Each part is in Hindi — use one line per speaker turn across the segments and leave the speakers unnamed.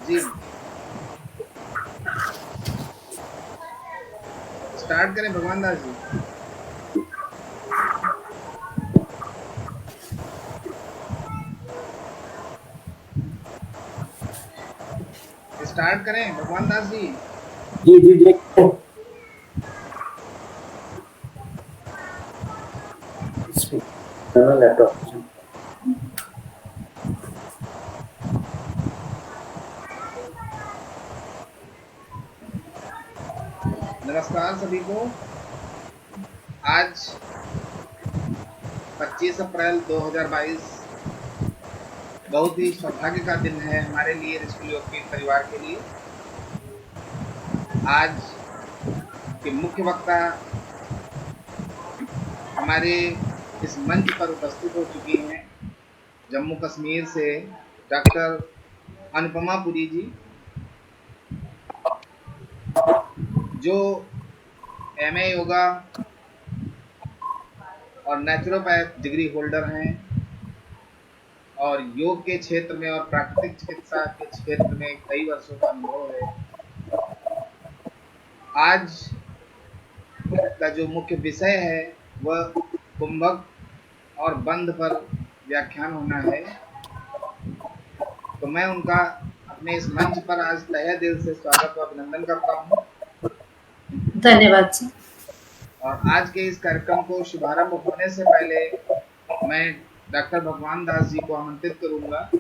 जी स्टार्ट करें भगवान दास जी। स्टार्ट करें भगवान दास जी।
जी जी जी। लैपटॉप।
नमस्कार सभी को। आज 25 अप्रैल 2022 बहुत ही सौभाग्य का दिन है हमारे लिए, ऋषि योगपीठ परिवार के लिए। आज के मुख्य वक्ता हमारे इस मंच पर उपस्थित हो चुकी हैं जम्मू कश्मीर से डॉक्टर अनुपमा पुरी जी, जो एमए योगा और नेचुरोपैथ डिग्री होल्डर हैं और योग के क्षेत्र में और प्राकृतिक चिकित्सा के क्षेत्र में कई वर्षों का अनुभव है। आज का जो मुख्य विषय है वह कुंभक और बंध पर व्याख्यान होना है। तो मैं उनका अपने इस मंच पर आज तहे दिल से स्वागत और अभिनंदन करता हूँ।
धन्यवाद सर।
और आज के इस कार्यक्रम को शुभारंभ होने से पहले मैं डॉक्टर भगवान दास जी को आमंत्रित करूंगा।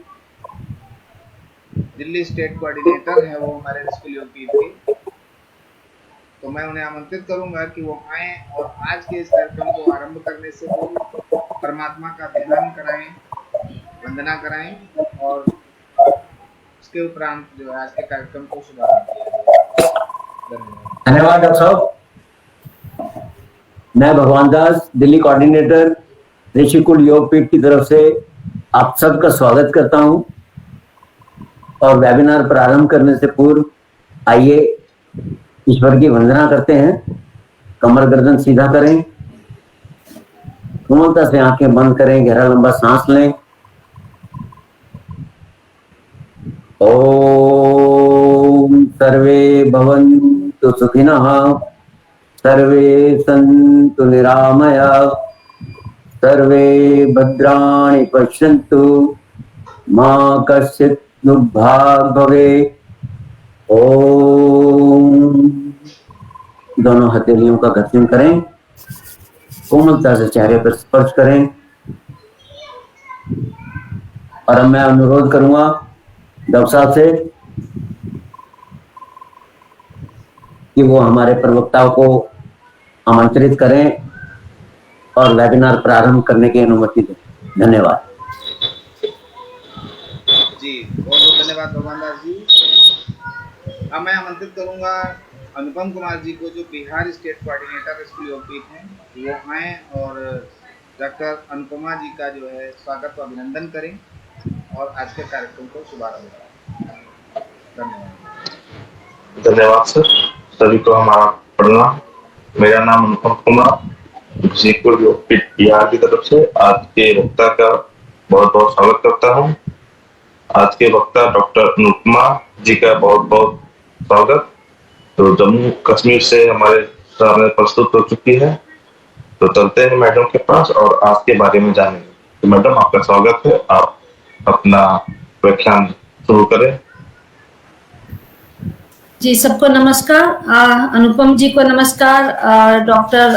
दिल्ली स्टेट कोऑर्डिनेटर है वो हमारे ऋषि योगपीठ के, तो मैं उन्हें आमंत्रित करूंगा कि वो आए और आज के इस कार्यक्रम को आरंभ करने से पूर्व परमात्मा का ध्यान कराएं, वंदना कराएं और उसके उपरांत जो है आज के कार्यक्रम को शुभारंभ किया।
धन्यवाद डॉक्टर साहब। मैं भगवान दास, दिल्ली कोऑर्डिनेटर ऋषिकुल योगपीठ की तरफ से आप सबका स्वागत करता हूं। और वेबिनार प्रारंभ करने से पूर्व आइए ईश्वर की वंदना करते हैं। कमर गर्दन सीधा करें, कोमलता से आंखें बंद करें, गहरा लंबा सांस लें। ओम सर्वे भवन्तु सुखिनः, सर्वे सन्तु निरामयाः, सर्वे भद्राणि पश्यन्तु, मा कश्चित् दुर्भाग् भवेत्। ओम। दोनों हथेलियों का घर्षण करें, कोमलता से चेहरे पर स्पर्श करें। और अब मैं अनुरोध करूंगा डॉक्टर साहब से कि वो हमारे प्रवक्ताओं को आमंत्रित करें और वेबिनार प्रारंभ करने की अनुमति दें। धन्यवाद
जी। बहुत बहुत धन्यवाद भगवान दास जी। अब मैं आमंत्रित करूंगा अनुपम कुमार जी को, जो बिहार स्टेट कोऑर्डिनेटर ऋषि योगपीठ हैं, वो आए और डॉक्टर अनुपमा जी का जो है स्वागत और अभिनंदन करें और आज के कार्यक्रम को शुभारंभ करें। धन्यवाद।
धन्यवाद सर। सभी को हमारा प्रणाम। मेरा नाम अनुपम कुमार, ऋषिकुल योगपीठ बिहार की तरफ से आज के वक्ता का बहुत बहुत स्वागत करता हूँ। आज के वक्ता डॉक्टर अनुपमा जी का बहुत बहुत स्वागत। तो जम्मू कश्मीर से हमारे सामने प्रस्तुत हो चुकी है, तो चलते हैं मैडम के पास और आज के बारे में जानेंगे। तो मैडम आपका स्वागत है, आप अपना व्याख्यान शुरू करें।
जी सबको नमस्कार। अनुपम जी को नमस्कार, डॉक्टर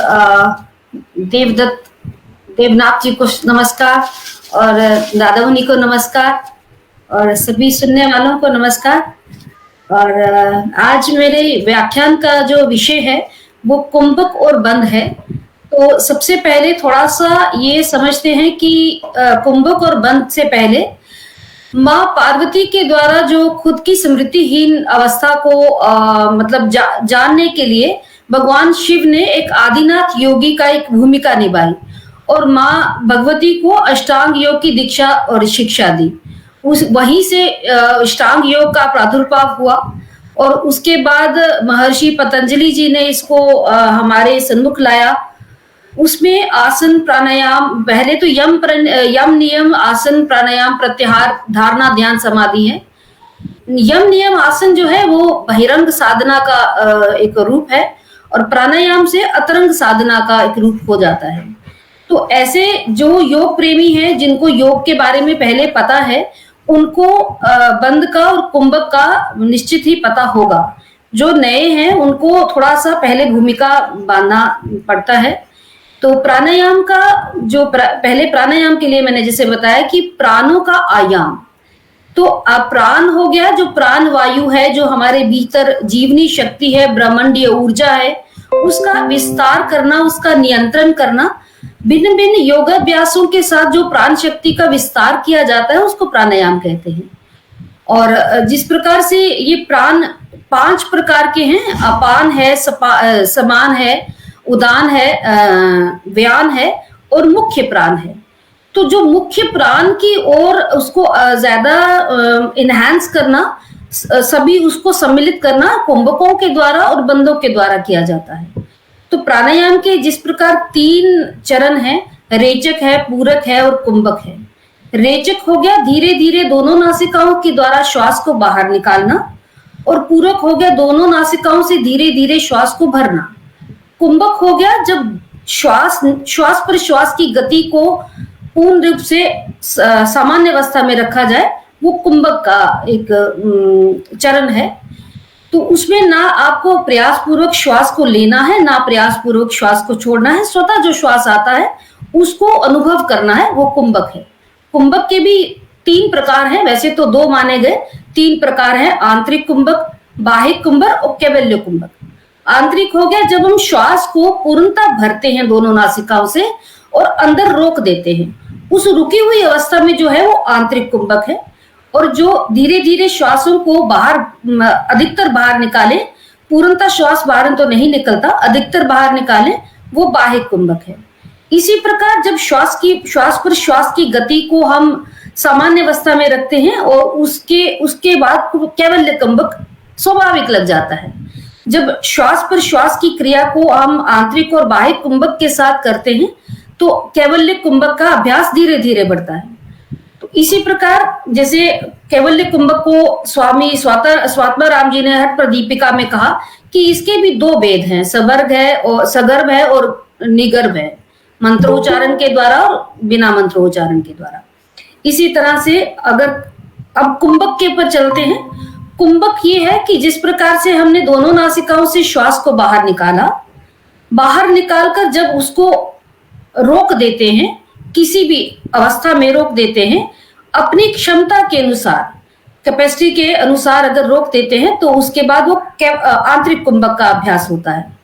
देवनाथ जी को नमस्कार और दादामुनि को नमस्कार और सभी सुनने वालों को नमस्कार। और आज मेरे व्याख्यान का जो विषय है वो कुंभक और बंध है। तो सबसे पहले थोड़ा सा ये समझते हैं कि कुंभक और बंध से पहले माँ पार्वती के द्वारा जो खुद की स्मृतिहीन अवस्था को मतलब जानने के लिए भगवान शिव ने एक आदिनाथ योगी का एक भूमिका निभाई और माँ भगवती को अष्टांग योग की दीक्षा और शिक्षा दी। वहीं से अष्टांग योग का प्रादुर्भाव हुआ और उसके बाद महर्षि पतंजलि जी ने इसको हमारे सन्मुख लाया उसमें आसन प्राणायाम, पहले तो यम नियम आसन प्राणायाम प्रत्याहार धारणा ध्यान समाधि है। यम नियम आसन जो है वो बहिरंग साधना का एक रूप है और प्राणायाम से अतरंग साधना का एक रूप हो जाता है। तो ऐसे जो योग प्रेमी हैं, जिनको योग के बारे में पहले पता है, उनको बंद का और कुंभक का निश्चित ही पता होगा। जो नए हैं उनको थोड़ा सा पहले भूमिका बांधना पड़ता है। तो प्राणायाम का जो पहले प्राणायाम के लिए मैंने जैसे बताया कि प्राणों का आयाम, तो प्राण हो गया, जो प्राण वायु है, जो हमारे भीतर जीवनी शक्ति है, ब्रह्मांडीय ऊर्जा है, उसका विस्तार करना, उसका नियंत्रण करना। भिन्न भिन्न योगाभ्यासों के साथ जो प्राण शक्ति का विस्तार किया जाता है उसको प्राणायाम कहते हैं। और जिस प्रकार से ये प्राण 5 प्रकार के हैं, अपान है, समान है, उदान है, व्यान है और मुख्य प्राण है। तो जो मुख्य प्राण की ओर उसको ज्यादा इनहैंस करना, सभी उसको सम्मिलित करना कुंभकों के द्वारा और बंदों के द्वारा किया जाता है। तो प्राणायाम के जिस प्रकार 3 चरण हैं, रेचक है, पूरक है और कुंभक है। रेचक हो गया धीरे धीरे दोनों नासिकाओं के द्वारा श्वास को बाहर निकालना, और पूरक हो गया दोनों नासिकाओं से धीरे धीरे श्वास को भरना। कुंभक हो गया जब श्वास पर श्वास की गति को पूर्ण रूप से सामान्य अवस्था में रखा जाए, वो कुंभक का एक चरण है। तो उसमें ना आपको प्रयास पूर्वक श्वास को लेना है, ना प्रयास पूर्वक श्वास को छोड़ना है। स्वतः जो श्वास आता है उसको अनुभव करना है, वो कुंभक है। कुंभक के भी 3 प्रकार हैं, वैसे तो 2 माने गए, 3 प्रकार हैं, आंतरिक कुंभक, बाह्य कुंभक और कैवल्य कुंभक। आंतरिक हो गया जब हम श्वास को पूर्णतः भरते हैं दोनों नासिकाओं से और अंदर रोक देते हैं, उस रुकी हुई अवस्था में जो है वो आंतरिक कुंभक है। और जो धीरे धीरे श्वासों को बाहर, अधिकतर बाहर निकाले, पूर्णतः श्वास बाहर तो नहीं निकलता, अधिकतर बाहर निकाले, वो बाह्य कुंभक है। इसी प्रकार जब श्वास पर श्वास की गति को हम सामान्य अवस्था में रखते हैं और उसके बाद कैवल्य कुंभक स्वाभाविक लग जाता है। जब श्वास पर श्वास की क्रिया को हम आंतरिक और बाह्य कुंभक के साथ करते हैं तो कैवल्य कुंभक का अभ्यास धीरे धीरे बढ़ता है। तो इसी प्रकार जैसे कैवल्य कुंभक को स्वामी स्वात्माराम जी ने हठ प्रदीपिका में कहा कि इसके भी 2 भेद हैं, सगर्भ है और निगर्भ है, मंत्रोच्चारण के द्वारा और बिना मंत्रोच्चारण के द्वारा। इसी तरह से अगर अब कुंभक के ऊपर चलते हैं, कुंभक ये है कि जिस प्रकार से हमने दोनों नासिकाओं से श्वास को बाहर निकाला, बाहर निकालकर जब उसको रोक देते हैं, किसी भी अवस्था में रोक देते हैं, अपनी क्षमता के अनुसार, कैपेसिटी के अनुसार अगर रोक देते हैं तो उसके बाद वो आंतरिक कुंभक का अभ्यास होता है।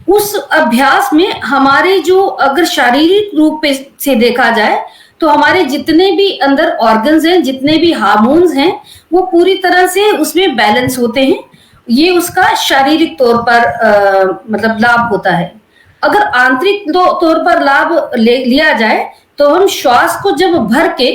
उस अभ्यास में हमारे जो अगर शारीरिक रूप से देखा जाए तो हमारे जितने भी अंदर ऑर्गन्स हैं, जितने भी हार्मोन्स हैं, वो पूरी तरह से उसमें बैलेंस होते हैं। ये उसका शारीरिक तौर पर मतलब लाभ होता है। अगर आंतरिक तौर पर लाभ लिया जाए तो हम श्वास को जब भर के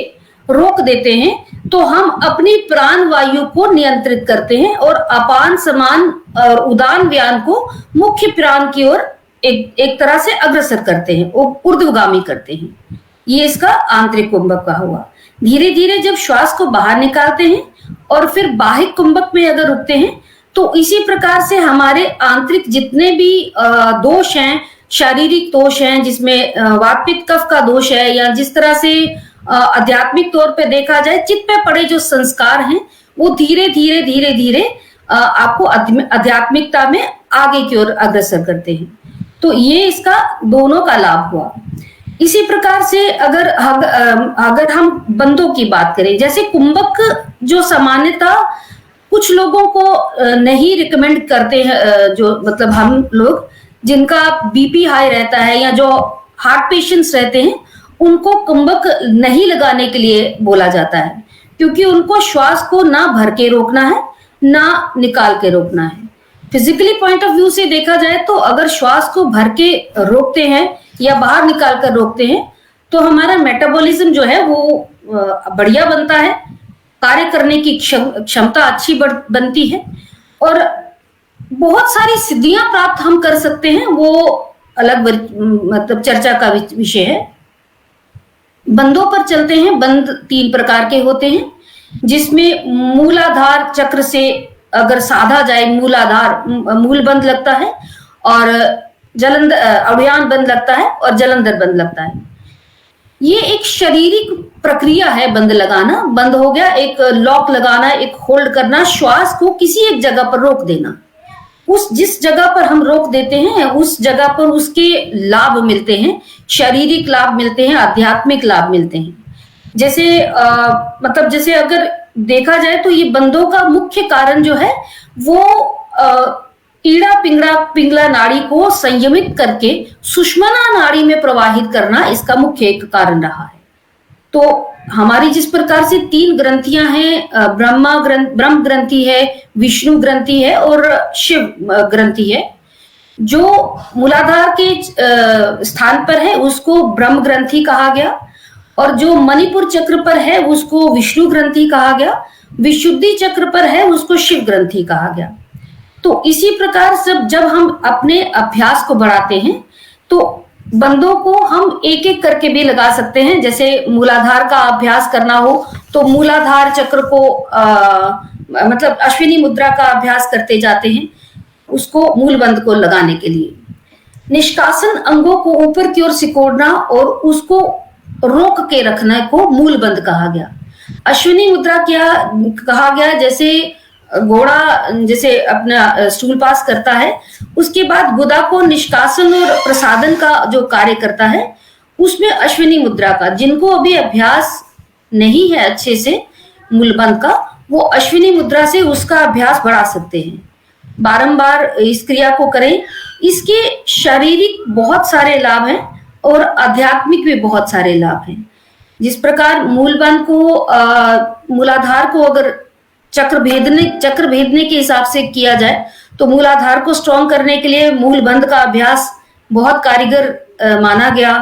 रोक देते हैं तो हम अपनी प्राण वायु को नियंत्रित करते हैं और अपान समान और उदान व्यान को मुख्य प्राण की ओर एक तरह से अग्रसर करते हैं, ऊर्ध्वगामी करते हैं। ये इसका आंतरिक कुंभक का हुआ। धीरे धीरे जब श्वास को बाहर निकालते हैं और फिर बाह्य कुंभक में अगर रुकते हैं तो इसी प्रकार से हमारे आंतरिक जितने भी दोष हैं, शारीरिक दोष हैं, जिसमें वात पित्त कफ का दोष है, या जिस तरह से आध्यात्मिक तौर पे देखा जाए चित्त पे पड़े जो संस्कार हैं, वो धीरे धीरे आपको आध्यात्मिकता में आगे की ओर अग्रसर करते हैं। तो ये इसका दोनों का लाभ हुआ। इसी प्रकार से अगर हम बंदों की बात करें, जैसे कुंभक जो सामान्यतः कुछ लोगों को नहीं रिकमेंड करते हैं, जो मतलब हम लोग जिनका बीपी हाई रहता है या जो हार्ट पेशेंट्स रहते हैं, उनको कुंभक नहीं लगाने के लिए बोला जाता है, क्योंकि उनको श्वास को ना भर के रोकना है ना निकाल के रोकना है। फिजिकली पॉइंट ऑफ व्यू से देखा जाए तो अगर श्वास को भर के रोकते हैं या बाहर निकाल कर रोकते हैं तो हमारा मेटाबॉलिज्म जो है वो बढ़िया बनता है, कार्य करने की क्षमता अच्छी बनती है और बहुत सारी सिद्धियां प्राप्त हम कर सकते हैं। वो अलग मतलब चर्चा का विषय है। बंधों पर चलते हैं। बंध 3 प्रकार के होते हैं, जिसमें मूलाधार चक्र से अगर साधा जाए, मूल बंध लगता है और अवयन बंध लगता है और जलंधर बंध लगता है। ये एक शारीरिक प्रक्रिया है बंध लगाना। बंध हो गया एक लॉक लगाना, एक होल्ड करना, श्वास को किसी एक जगह पर रोक देना। जिस जगह पर हम रोक देते हैं उस जगह पर उसके लाभ मिलते हैं, शारीरिक लाभ मिलते हैं, आध्यात्मिक लाभ मिलते हैं। जैसे मतलब जैसे अगर देखा जाए तो ये बंधों का मुख्य कारण जो है वो ईड़ा पिंगला नाड़ी को संयमित करके सुषुम्ना नाड़ी में प्रवाहित करना इसका मुख्य एक कारण रहा है। तो हमारी जिस प्रकार से 3 ग्रंथियां हैं, ब्रह्म ग्रंथि है, विष्णु ग्रंथि है और शिव ग्रंथि है। जो मूलाधार के स्थान पर है उसको ब्रह्म ग्रंथि कहा गया और जो मणिपुर चक्र पर है उसको विष्णु ग्रंथि कहा गया, विशुद्धि चक्र पर है उसको शिव ग्रंथि कहा गया। तो इसी प्रकार से जब हम अपने अभ्यास को बढ़ाते हैं तो बंधों को हम एक एक करके भी लगा सकते हैं। जैसे मूलाधार का अभ्यास करना हो तो मूलाधार चक्र को मतलब अश्विनी मुद्रा का अभ्यास करते जाते हैं उसको मूल बंध को लगाने के लिए। निष्कासन अंगों को ऊपर की ओर सिकोड़ना और उसको रोक के रखने को मूल बंध कहा गया। अश्विनी मुद्रा क्या कहा गया, जैसे घोड़ा जैसे अपना स्टूल पास करता है उसके बाद गुदा को निष्कासन और प्रसादन का जो कार्य करता है उसमें अश्विनी मुद्रा का, जिनको अभी अभ्यास नहीं है अच्छे से मूलबंध का, वो अश्विनी मुद्रा से उसका अभ्यास बढ़ा सकते हैं। बारंबार इस क्रिया को करें। इसके शारीरिक बहुत सारे लाभ हैं और आध्यात्मिक भी बहुत सारे लाभ हैं। जिस प्रकार मूलबंध को मूलाधार को अगर चक्र भेदने के हिसाब से किया जाए तो मूलाधार को स्ट्रॉन्ग करने के लिए मूल बंध का अभ्यास बहुत कारीगर माना गया।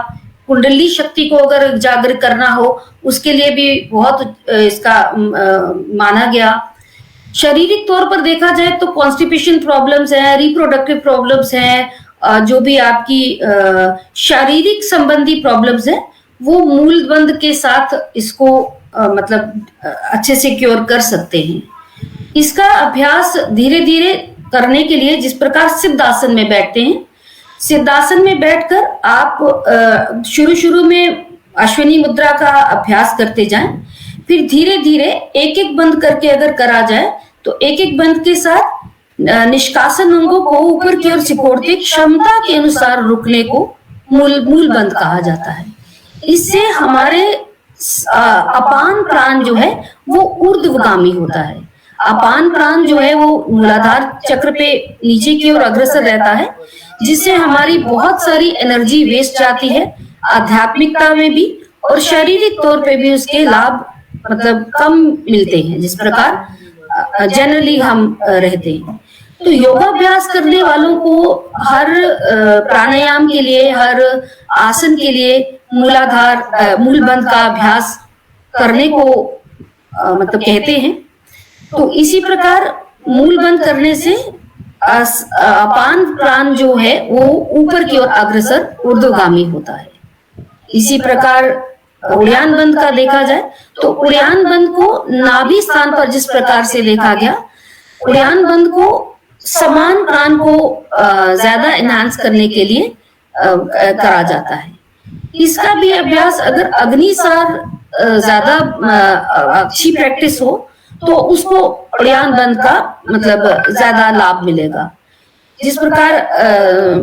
कुंडली शक्ति को अगर जागृत करना हो उसके लिए भी बहुत इसका माना गया। शारीरिक तौर पर देखा जाए तो कॉन्स्टिपेशन प्रॉब्लम्स है, रिप्रोडक्टिव प्रॉब्लम्स है, जो भी आपकी शारीरिक संबंधी प्रॉब्लम्स है वो मूल बंध के साथ इसको मतलब अच्छे से क्योर कर सकते हैं। इसका अभ्यास धीरे धीरे करने के लिए जिस प्रकार सिद्धासन में बैठते हैं, सिद्धासन में बैठकर आप शुरू में अश्विनी मुद्रा का अभ्यास करते जाएं, फिर धीरे धीरे एक एक बंद करके अगर करा जाए तो एक एक बंद के साथ निष्कासन अंगों को ऊपर की ओर सिकोड़ते क्षमता के अनुसार रुकने को मूल बंद कहा जाता है। इससे हमारे अपान प्राण जो है वो ऊर्ध्वगामी होता है। अपान प्राण जो है वो मूलाधार चक्र पे नीचे की ओर अग्रसर रहता है, जिससे हमारी बहुत सारी एनर्जी वेस्ट जाती है, आध्यात्मिकता में भी और शारीरिक तौर पे भी उसके लाभ मतलब कम मिलते हैं जिस प्रकार जनरली हम रहते हैं। तो योगाभ्यास करने वालों को हर प्राणायाम के लिए, हर आसन के लिए मूल बंध का अभ्यास करने को मतलब कहते हैं। तो इसी प्रकार मूल बंध करने से अपान प्राण जो है वो ऊपर की ओर अग्रसर ऊर्ध्वगामी होता है। इसी प्रकार उड़ान बंध का देखा जाए तो उड़ान बंध को नाभि स्थान पर जिस प्रकार से देखा गया, उड़ान बंध को समान प्राण को ज्यादा एनहांस करने के लिए करा जाता है। इसका भी अभ्यास अगर अग्निसार ज्यादा अच्छी प्रैक्टिस हो तो उसको उड़ान बंध का मतलब ज्यादा लाभ मिलेगा। जिस प्रकार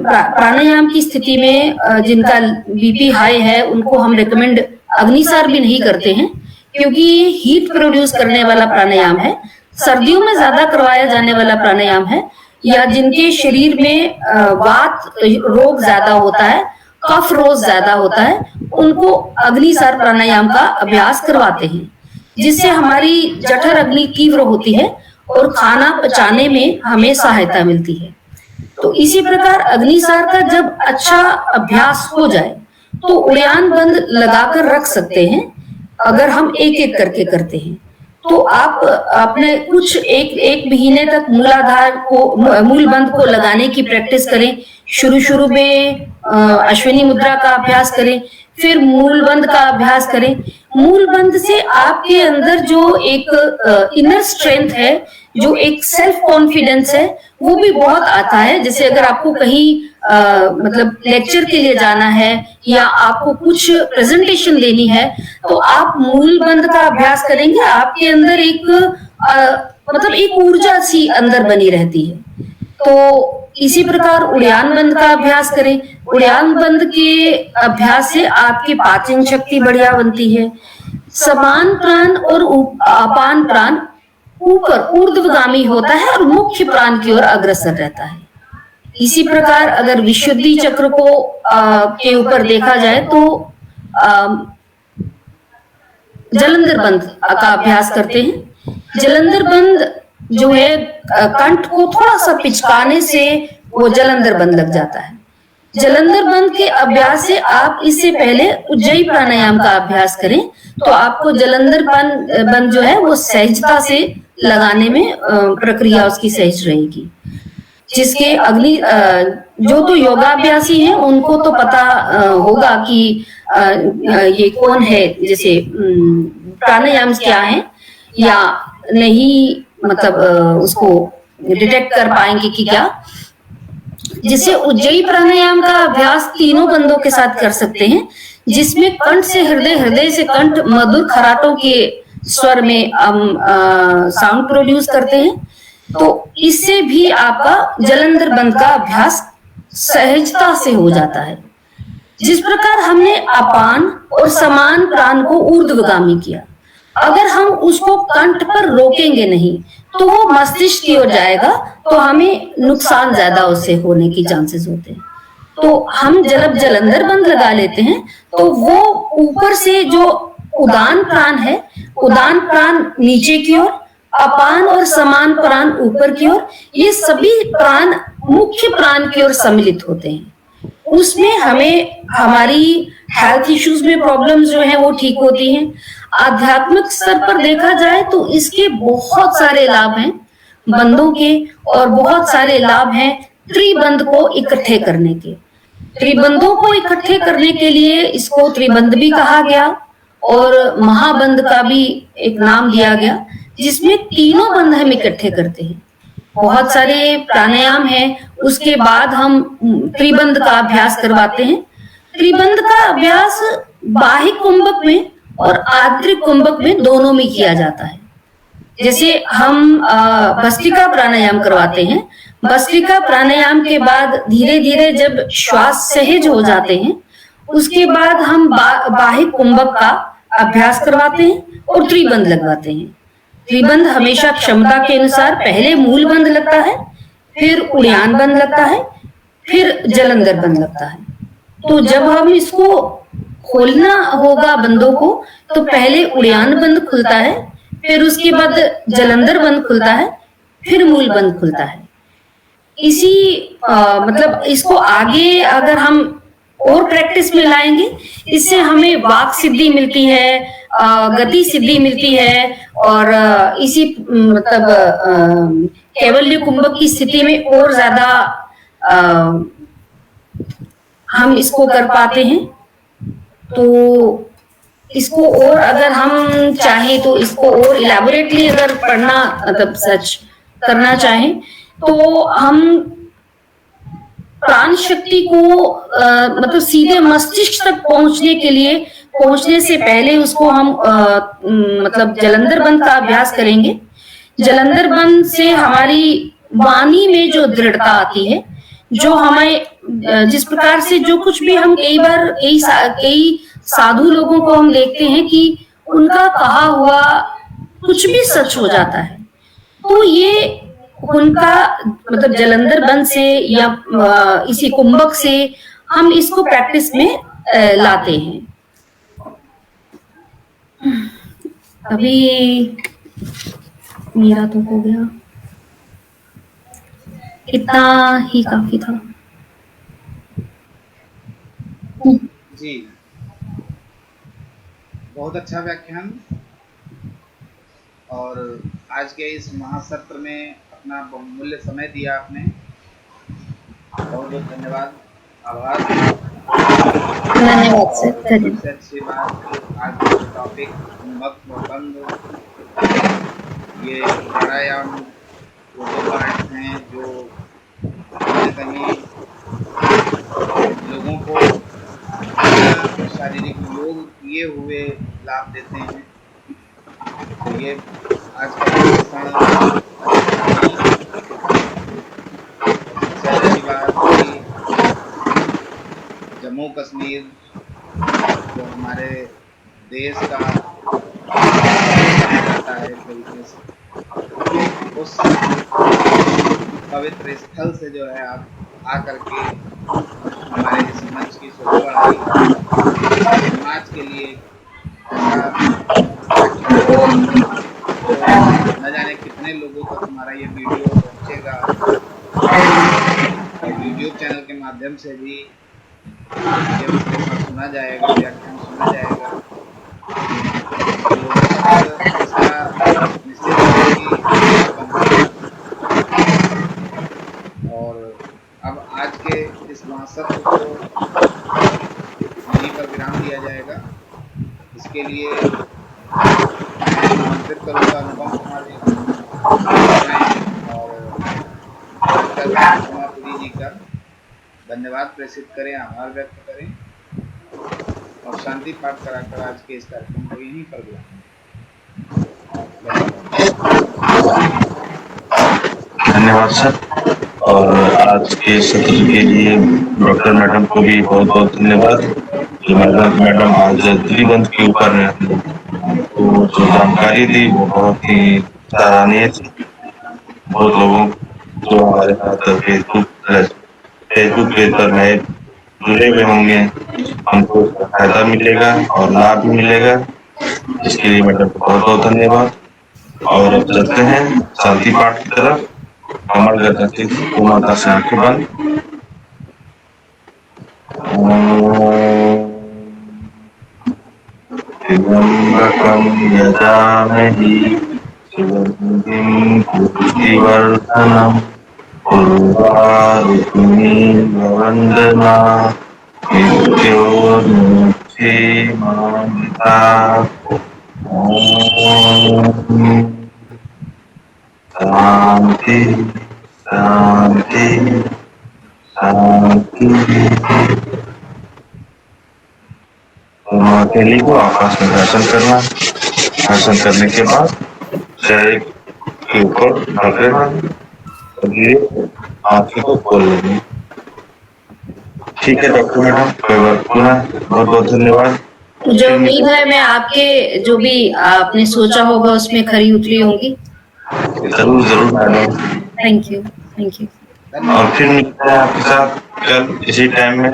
प्राणायाम की स्थिति में जिनका बीपी हाई है उनको हम रेकमेंड अग्निसार भी नहीं करते हैं, क्योंकि ये हीट प्रोड्यूस करने वाला प्राणायाम है, सर्दियों में ज्यादा करवाया जाने वाला प्राणायाम है, या जिनके शरीर में वात रोग ज्यादा होता है, कफ रोग ज्यादा होता है, उनको अग्निसार प्राणायाम का अभ्यास करवाते हैं, जिससे हमारी जठर अग्नि तीव्र होती है और खाना पचाने में हमें सहायता मिलती है। तो इसी प्रकार अग्निसार का जब अच्छा अभ्यास हो जाए तो उड़ान बंध लगाकर रख सकते हैं अगर हम एक एक करके करते हैं। तो आप अपने कुछ एक महीने तक मूलाधार को मूल बंध को लगाने की प्रैक्टिस करें। शुरू में अश्विनी मुद्रा का अभ्यास करें, फिर मूल बंध का अभ्यास करें। मूल बंध से आपके अंदर जो एक इनर स्ट्रेंथ है, जो एक सेल्फ कॉन्फिडेंस है, वो भी बहुत आता है। जैसे अगर आपको कहीं मतलब लेक्चर के लिए जाना है या आपको कुछ प्रेजेंटेशन देनी है, तो आप मूल बंध का अभ्यास करेंगे, आपके अंदर एक मतलब एक ऊर्जा सी अंदर बनी रहती है। तो इसी प्रकार उड़ान बंध का अभ्यास करें। उड़ान बंध के अभ्यास से आपकी पाचन शक्ति बढ़िया बनती है। समान प्राण और अपान प्राण ऊपर ऊर्ध्वगामी होता है और मुख्य प्राण की ओर अग्रसर रहता है। इसी प्रकार अगर विशुद्धि चक्र को के ऊपर देखा जाए तो जलंधर बंध का अभ्यास करते हैं। जलंधर बंध जो है कंठ को थोड़ा सा पिचकाने से वो जलंधर बंध लग जाता है। जलंधर बंध के अभ्यास से आप इससे पहले उज्जयी प्राणायाम का अभ्यास करें, तो आपको जलंधर बंध जो है वो सहजता से लगाने में प्रक्रिया उसकी सहज रहेगी। जिसके अग्नि जो तो योगाभ्यासी हैं उनको तो पता होगा कि ये कौन है, जैसे प्राणायाम क्या है या नहीं, मतलब उसको डिटेक्ट कर पाएंगे कि क्या। जिसे उज्जयी प्राणायाम का अभ्यास तीनों बंधों के साथ कर सकते हैं, जिसमें कंठ से हृदय, हृदय से कंठ मधुर खराटों के स्वर में साउंड प्रोड्यूस करते हैं। तो इससे भी आपका जलंधर बंध का अभ्यास सहजता से हो जाता है। जिस प्रकार हमने अपान और समान प्राण को ऊर्ध्वगामी किया, अगर हम उसको कंठ पर रोकेंगे नहीं तो वो मस्तिष्क की ओर जाएगा, तो हमें नुकसान ज्यादा उससे होने की चांसेस होते हैं। तो हम जब जलंधर बंध लगा लेते हैं तो वो ऊपर से जो उदान प्राण है, उदान प्राण नीचे की ओर, अपान और समान प्राण ऊपर की ओर, ये सभी प्राण मुख्य प्राण की ओर सम्मिलित होते हैं। उसमें हमें हमारी हेल्थ इश्यूज में प्रॉब्लम्स जो है वो ठीक होती हैं। आध्यात्मिक स्तर पर देखा जाए तो इसके बहुत सारे लाभ हैं बंधों के, और बहुत सारे लाभ हैं त्रिबंध को इकट्ठे करने के। त्रिबंधों को इकट्ठे करने के लिए इसको त्रिबंध भी कहा गया और महाबंध का भी एक नाम दिया गया, जिसमें तीनों बंध हम इकट्ठे करते हैं। बहुत सारे प्राणायाम हैं, उसके बाद हम त्रिबंध का अभ्यास करवाते हैं। त्रिबंध का अभ्यास बाह्य कुंभक में और आंतरिक कुंभक में दोनों में किया जाता है। जैसे हम भस्त्रिका प्राणायाम करवाते हैं, भस्त्रिका प्राणायाम के बाद धीरे धीरे जब श्वास सहज हो जाते हैं, उसके बाद हम बाह्य कुंभक का अभ्यास करवाते हैं और त्रिबंध लगवाते हैं। त्रिबंध हमेशा क्षमता के अनुसार पहले मूल बंध लगता है, फिर उड़ान बंध लगता है, फिर जलंधर बंध लगता है। तो जब हम इसको खोलना होगा बंधों को, तो पहले उड़ान बंध खुलता है, फिर उसके बाद जलंधर बंध खुलता है, फिर मूल बंध खुलता है। इसी मतलब इसको आगे अगर हम और प्रैक्टिस में लाएंगे, इससे हमें वाक सिद्धि मिलती है, गति सिद्धि मिलती है, और इसी मतलब कैवल्य कुंभक की स्थिति में और ज्यादा हम इसको कर पाते हैं। तो इसको और अगर हम चाहें तो इसको और इलैबोरेटली अगर पढ़ना मतलब सच करना चाहें, तो हम प्राण शक्ति को मतलब सीधे मस्तिष्क तक पहुंचने से पहले उसको हम मतलब जलंधर बंध का अभ्यास करेंगे। जलंधर बंध से हमारी वाणी में जो दृढ़ता आती है, जो हमें जिस प्रकार से जो कुछ भी हम कई साधु लोगों को हम देखते हैं कि उनका कहा हुआ कुछ भी सच हो जाता है, तो ये उनका मतलब जलंधर बंध से या इसी कुंभक से हम इसको प्रैक्टिस में लाते हैं। अभी मेरा तो हो गया, इतना ही काफी था
जी। बहुत अच्छा व्याख्यान। और आज के इस महासत्र में अपना बहुमूल्य समय दिया आपने। बहुत बहुत धन्यवाद, आभार।
धन्यवाद सर,
और
धन्यवाद।
सबसे अच्छी बात कि आज का जो टॉपिक भक्त व बंध, ये प्राणायाम वो दो पार्ट हैं जो कहीं न कहीं लोगों को बिना शारीरिक योग किए हुए लाभ देते हैं। तो ये आज का प्रशिक्षण अच्छा था। सबसे अच्छी बात कि जम्मू कश्मीर जो हमारे देश का माना जाता है एक तरीके से, उस पवित्र स्थल से जो है आप आकर के हमारे इस मंच की शोभा बढ़ाई, समाज के लिए ऐसा व्याख्यान दी जो न जाने कितने लोगों तक हमारा ये वीडियो पहुंचेगा। और यूट्यूब चैनल के माध्यम से भी ये विश्लेषण सुना जाएगा, व्याख्यान सुना जाएगा। तो लोगों तक इसका निश्चित है कि प्रभाव पहुंचेगा। और अब आज के इस महासत्र को यहीं पर विराम दिया जाएगा। इसके लिए मैं आमंत्रित करूंगा अनुपम कुमार जी को और डॉक्टर अनुपमा पुरी जी का धन्यवाद प्रेषित करें, आभार व्यक्त करें और शांति पाठ कराकर आज के इस कार्यक्रम को यहीं पर बुलाएं।
धन्यवाद सर। और आज के सत्र के लिए डॉक्टर मैडम को भी बहुत बहुत धन्यवाद। मैडम आज दिल्ली बंद के ऊपर तो जो जानकारी दी वो बहुत ही सराहनीय थी। बहुत लोगों जो हमारे साथ फेसबुक पेज पर नए जुड़े हुए होंगे, उनको फायदा मिलेगा और लाभ भी मिलेगा। इसके लिए मैडम को बहुत बहुत धन्यवाद। और अब चलते हैं शांति पाठ की तरफ। हमारे गति को माता से आंखें बंद। त्र्यंबकं यजामहे सुगन्धिं पुष्टिवर्धनम् उर्वारुकमिव मृत्योर्मुक्षीमामृतात्। शांति शांति शांति। अकेली को आकाश में दर्शन करना। दर्शन करने के बाद शरीर के ऊपर रख लेना, आंखें को खोल लेनी। ठीक है डॉक्टर मैडम, पुनः बहुत बहुत धन्यवाद।
मुझे उम्मीद है मैं आपके जो भी आपने सोचा होगा उसमें खरी उतरी होंगी।
जरूर जरूर madam.
Thank you, thank you.
और फिर मिलते हैं आपके साथ कल इसी टाइम में।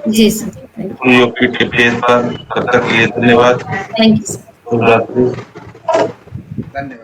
जी सर, थैंक यू।
योग के पेज पर। तब तक के लिए धन्यवाद।
Thank you sir.
शुभ रात्रि।
धन्यवाद।